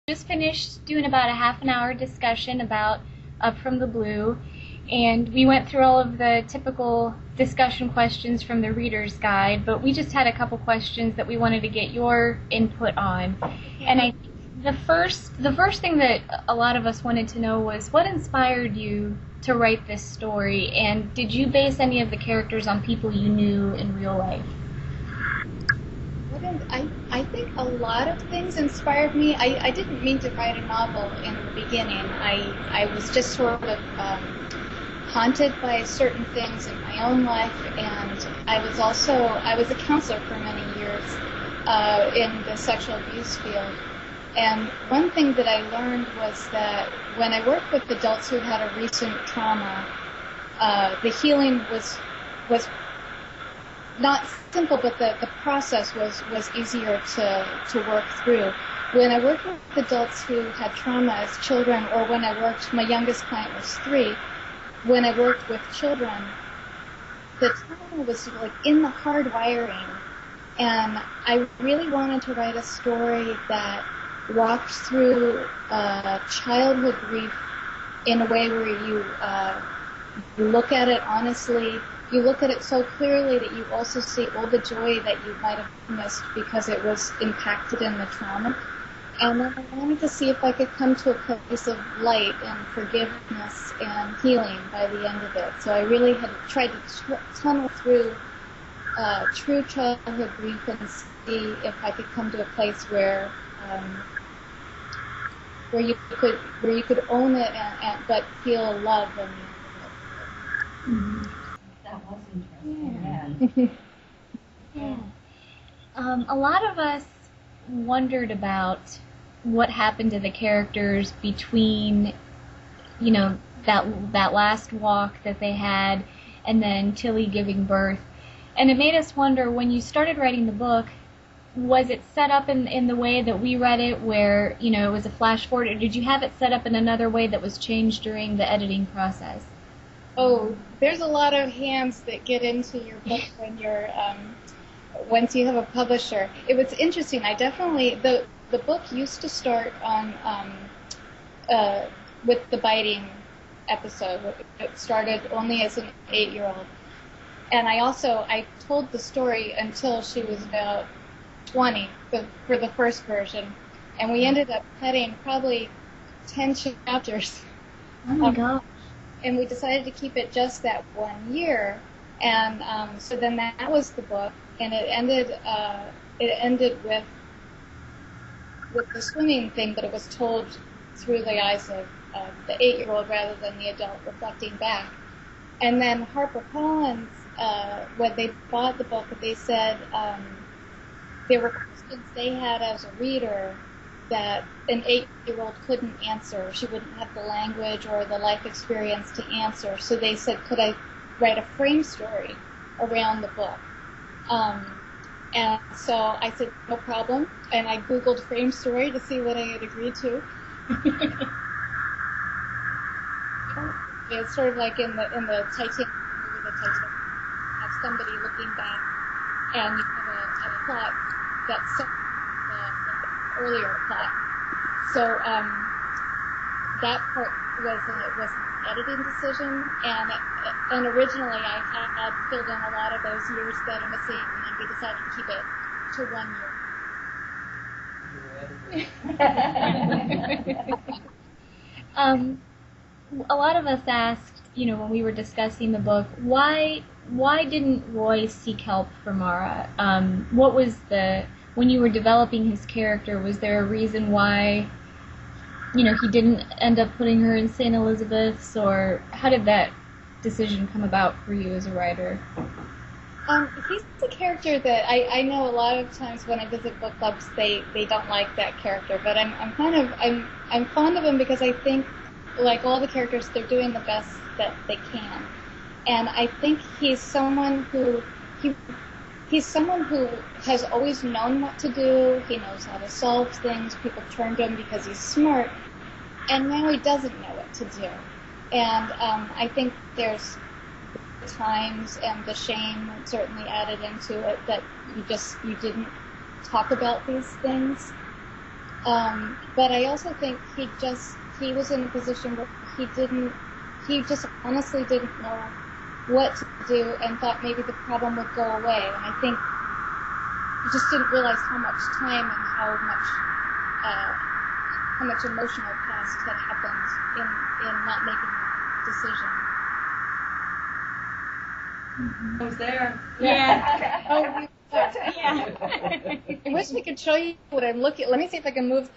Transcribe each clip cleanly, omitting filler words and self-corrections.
Just finished doing about a half an hour discussion about Up from the Blue, and we went through all of the typical discussion questions from the reader's guide, but we just had a couple questions that we wanted to get your input on. And the first thing that a lot of us wanted to know was what inspired you to write this story, and did you base any of the characters on people you knew in real life? I think a lot of things inspired me. I didn't mean to write a novel in the beginning. I was just sort of haunted by certain things in my own life, and I was a counselor for many years in the sexual abuse field. And one thing that I learned was that when I worked with adults who had a recent trauma, the healing was not simple, but the process was easier to work through. When I worked with adults who had trauma as children, or when I worked, my youngest client was 3, when I worked with children, the trauma was like in the hard wiring. And I really wanted to write a story that walked through childhood grief in a way where you look at it honestly. You look at it so clearly that you also see all the joy that you might have missed because it was impacted in the trauma. And then I wanted to see if I could come to a place of light and forgiveness and healing by the end of it. So I really had tried to tunnel through true childhood grief and see if I could come to a place where you could own it but feel love in the end of it. Mm-hmm. That was interesting. Yeah. A lot of us wondered about what happened to the characters between, that last walk that they had and then Tilly giving birth. And it made us wonder, when you started writing the book, was it set up in the way that we read it, where, it was a flash forward, or did you have it set up in another way that was changed during the editing process? Oh, there's a lot of hands that get into your book once you have a publisher. It was interesting. The book used to start on with the biting episode. It started only as an 8-year-old, and I told the story until she was about 20 for the first version, and we ended up cutting probably 10 chapters. Oh my God. And we decided to keep it just that 1 year, and so then that was the book, and it ended with the swimming thing, but it was told through the eyes of the 8-year-old rather than the adult reflecting back. And then HarperCollins, when they bought the book, they said there were questions they had as a reader that an 8-year-old couldn't answer. She wouldn't have the language or the life experience to answer. So they said, could I write a frame story around the book? And so I said, no problem. And I Googled frame story to see what I had agreed to. It's sort of like in the Titanic movie, the Titanic, have somebody looking back, and you have a plot that's the earlier plot. So that part was an editing decision, and originally I had filled in a lot of those years that are missing, and we decided to keep it to 1 year. A lot of us asked, when we were discussing the book, why didn't Roy seek help for Mara? When you were developing his character, was there a reason why, he didn't end up putting her in St. Elizabeth's, or how did that decision come about for you as a writer? He's a character that I know a lot of times when I visit book clubs, they don't like that character, but I'm fond of him because I think, like all the characters, they're doing the best that they can. And I think he's someone who has always known what to do. He knows how to solve things. People turn to him because he's smart. And now he doesn't know what to do. And I think there's times, and the shame certainly added into it, that you didn't talk about these things. But I also think he was in a position where he just honestly didn't know what to do and thought maybe the problem would go away. And I think he just didn't realize how much time and how much emotional cost had happened in not making a decision. I was there. Yeah. Oh, Yeah. I wish I could show you what I'm looking at. Let me see if I can move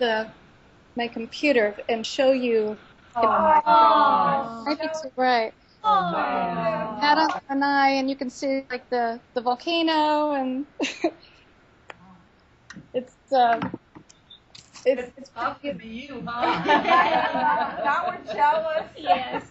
my computer and show you. Oh my gosh. Maybe to right. Oh man. That on an eye, and you can see like the volcano, and it's It's tough to be you, huh? Now we're jealous. Yes.